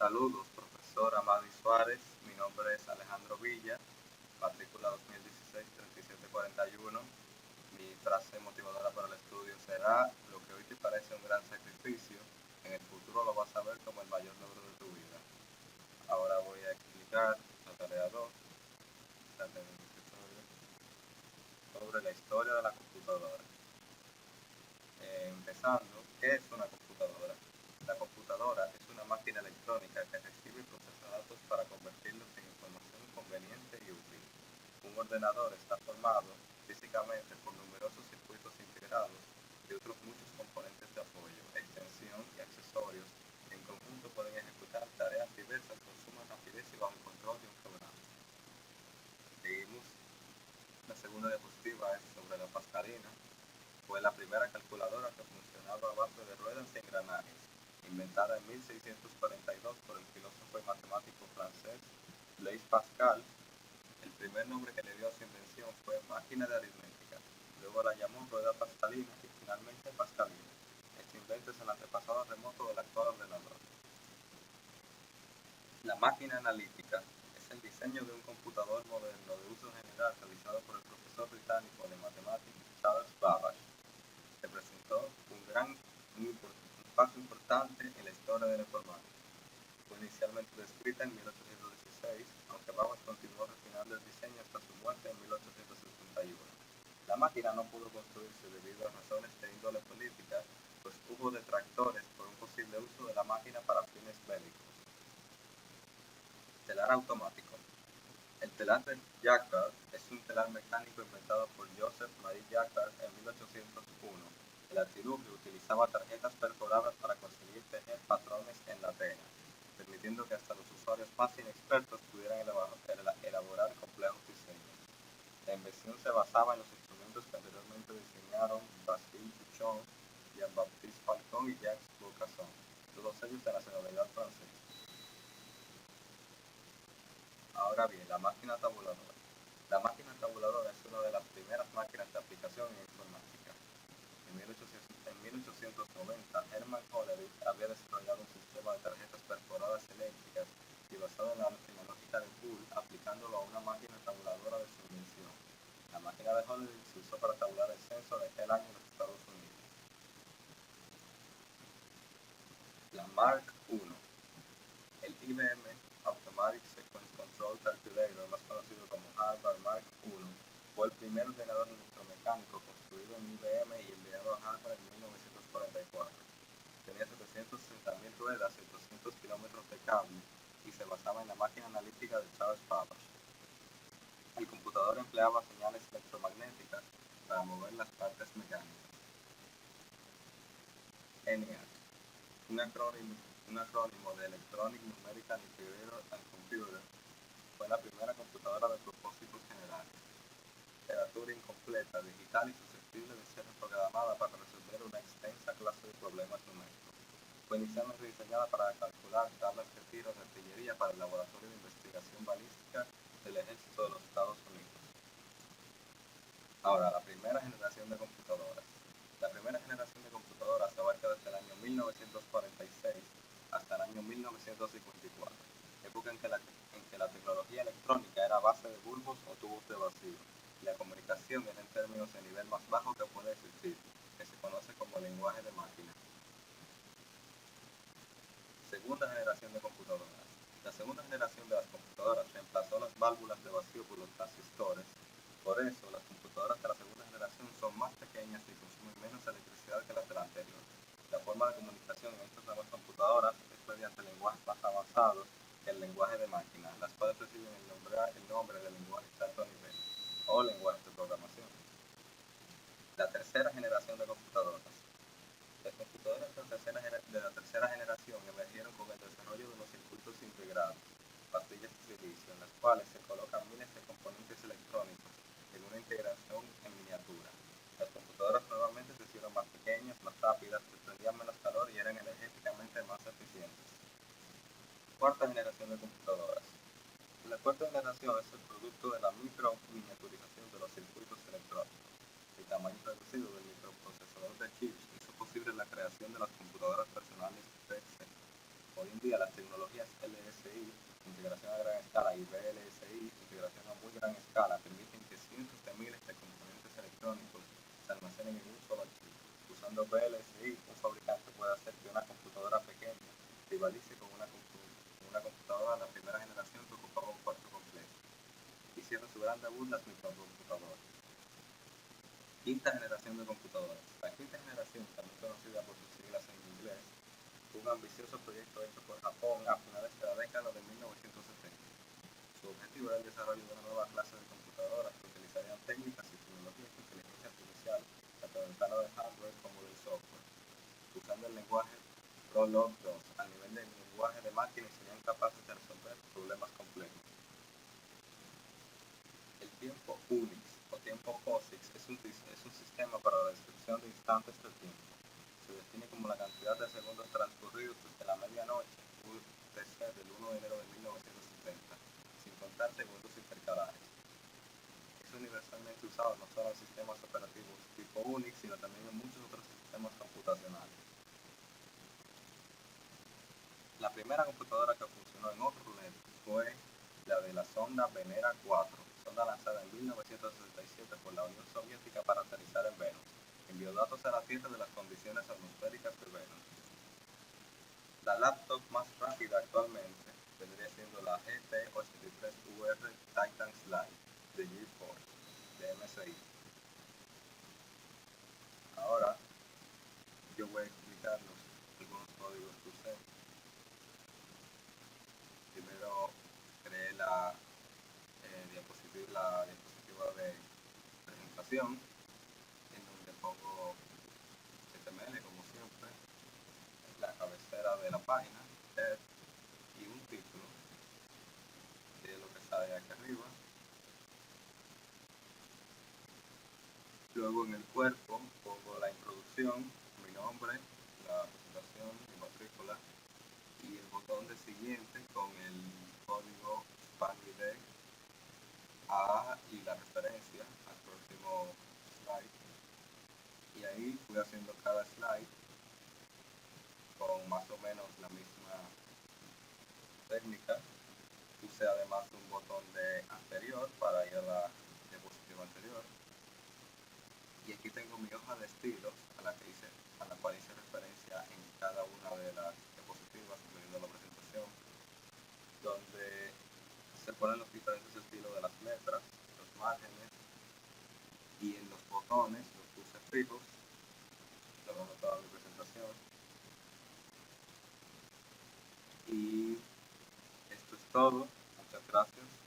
Saludos, profesor Amadi Suárez. Mi nombre es Alejandro Villa, matrícula 2016-3741. Mi frase motivadora para el estudio será: lo que hoy te parece un gran sacrificio, en el futuro lo vas a ver como el mayor logro de tu vida. Ahora voy a explicar la tarea 2 sobre la historia de la computadora. Empezando, ¿qué es una computadora? La computadora es una máquina electrónica que recibe y procesa datos para convertirlos en información conveniente y útil. Un ordenador está formado físicamente por numerosos circuitos integrados y otros muchos componentes de apoyo, extensión y accesorios que en conjunto pueden ejecutar tareas diversas con suma rapidez y bajo el control de un programa. Seguimos. La segunda diapositiva es sobre la pascarina. Fue la primera calculadora que funcionaba a base de ruedas y engranajes, inventada en 1642 por el filósofo y matemático francés Blaise Pascal. El primer nombre que le dio a su invención fue máquina de aritmética, luego la llamó rueda pascalina y finalmente pascalina. Este invento es el antepasado remoto del actual ordenador. La máquina analítica es el diseño de un computador moderno de uso general realizado por el profesor británico de matemáticas Charles Babbage. Representó un paso importante en la historia de la informática. Fue inicialmente descrita en 1816, aunque Babbage continuó refinando el diseño hasta su muerte en 1871. La máquina no pudo construirse debido a razones de índole política, pues hubo detractores por un posible uso de la máquina para fines bélicos. Telar automático. El telar de Jacquard es un telar mecánico inventado por Joseph Marie Jacquard en 1801. El artilugio utilizaba tarjetas perforadas para conseguir tejer patrones en la tela, permitiendo que hasta los usuarios más inexpertos pudieran elaborar complejos diseños. La invención se basaba en los instrumentos que anteriormente diseñaron Basile Duchon, Jean-Baptiste Falcon y Jacques Vaucanson, todos ellos de nacionalidad francesa. Ahora bien, la máquina tabuladora. La máquina tabuladora es una de las primeras máquinas de aplicación en informática. En 1890, Hermann Hollerith había desarrollado un sistema de tarjetas perforadas eléctricas y basado en la lógica de Boole, aplicándolo a una máquina tabuladora de su invención. La máquina de Hollerith se usó para tabular el censo de aquel año en los Estados Unidos. La Mark I. El IBM Automatic Sequence Control Calculator, más conocido como Harvard Mark I, fue el primer ordenador electromecánico construido en IBM y enviado a Harvard en 1944. Tenía 760.000 ruedas y 200 kilómetros de cable y se basaba en la máquina analítica de Charles Babbage. El computador empleaba señales electromagnéticas para mover las partes mecánicas. ENIAC, un acrónimo de Electronic Numerical Integrator and Computer, fue la primera computadora de propósitos generales. Era Turing completa, digital y susceptible de ser reprogramada para resolver una extensa clase de problemas numéricos. Fue inicialmente diseñada para calcular tablas de tiro de artillería para el Laboratorio de Investigación Balística del Ejército de los Estados Unidos. Ahora, la primera generación de computadoras. La primera generación de computadoras abarca desde el año 1946 hasta el año 1954, época en que la tecnología electrónica era a base de bulbos o tubos de vacío, y la comunicación era en términos de nivel más bajo que puede existir, que se conoce como lenguaje de máquina. Segunda generación de computadoras. La segunda generación de las computadoras reemplazó las válvulas de vacío por los transistores. Por eso, las computadoras de la segunda generación son más pequeñas y consumen menos electricidad que las de la anterior. La forma de comunicación en estas nuevas computadoras es mediante lenguajes más avanzados que el lenguaje de máquina, las cuales reciben el nombre de lenguaje de alto nivel o lenguaje de programación. La tercera generación de computadoras. Las computadoras de la tercera generación emergieron con el desarrollo de los circuitos integrados, pastillas de silicio, en las cuales se colocan miles de componentes electrónicos en una integración en miniatura. Las computadoras nuevamente se hicieron más pequeñas, más rápidas, desprendían menos calor y eran energéticamente más eficientes. Cuarta generación de computadoras. La cuarta generación es el producto de la micro-miniaturización de los circuitos electrónicos. El tamaño reducido del microprocesador de chips hizo posible la creación de las computadoras personales PC. Hoy en día las tecnologías miles de componentes electrónicos se almacenen en un solo archivo. Usando VLSI, un fabricante puede hacer que una computadora pequeña rivalice con una computadora de la primera generación que ocupaba un cuarto completo, hicieron su gran debut las microcomputadoras. Quinta generación de computadoras. La quinta generación, también conocida por sus siglas en inglés, fue un ambicioso proyecto hecho por Japón a finales de la década de 1970. Su objetivo era el desarrollo de una nueva clase de computadoras que utilizarían técnicas y tecnologías de inteligencia artificial, tanto del plano del hardware como del software, usando el lenguaje Prolog 2 al nivel del lenguaje de máquina y serían capaces de resolver problemas complejos. El tiempo Unix o tiempo POSIX es un sistema para la descripción de instantes de tiempo. Se define como la cantidad de segundos transcurridos desde la medianoche UTC del 1 de enero de 1970, sin contar segundos intercalares. Es universalmente usado no solo en sistemas operativos tipo Unix, sino también en muchos otros sistemas computacionales. La primera computadora que funcionó en otro LED fue la de la sonda Venera 4, sonda lanzada en 1967 por la Unión Soviética para aterrizar en Venus. Envió datos a la Tierra de las condiciones atmosféricas de Venus. La laptop más rápida actualmente vendría siendo la GT83UR Titan Slide de GeForce, de MSI. Ahora yo voy a explicarles algunos códigos que usé. Primero creé la diapositiva de presentación, en donde pongo HTML como siempre, la cabecera de la página, y un título, que es lo que sale aquí arriba. Luego en el cuerpo pongo la introducción, mi nombre, la presentación, mi matrícula y el botón de siguiente con el código SpanID y la referencia al próximo slide. Y ahí fui haciendo cada slide con más o menos la misma técnica. Puse además un botón de anterior para ir a la diapositiva anterior. Y aquí tengo mi hoja de estilos a la cual hice referencia en cada una de las diapositivas, incluyendo la presentación, donde se ponen los diferentes estilos de las letras, los márgenes, y en los botones los puse fijos, lo veo toda mi presentación. Y esto es todo. Muchas gracias.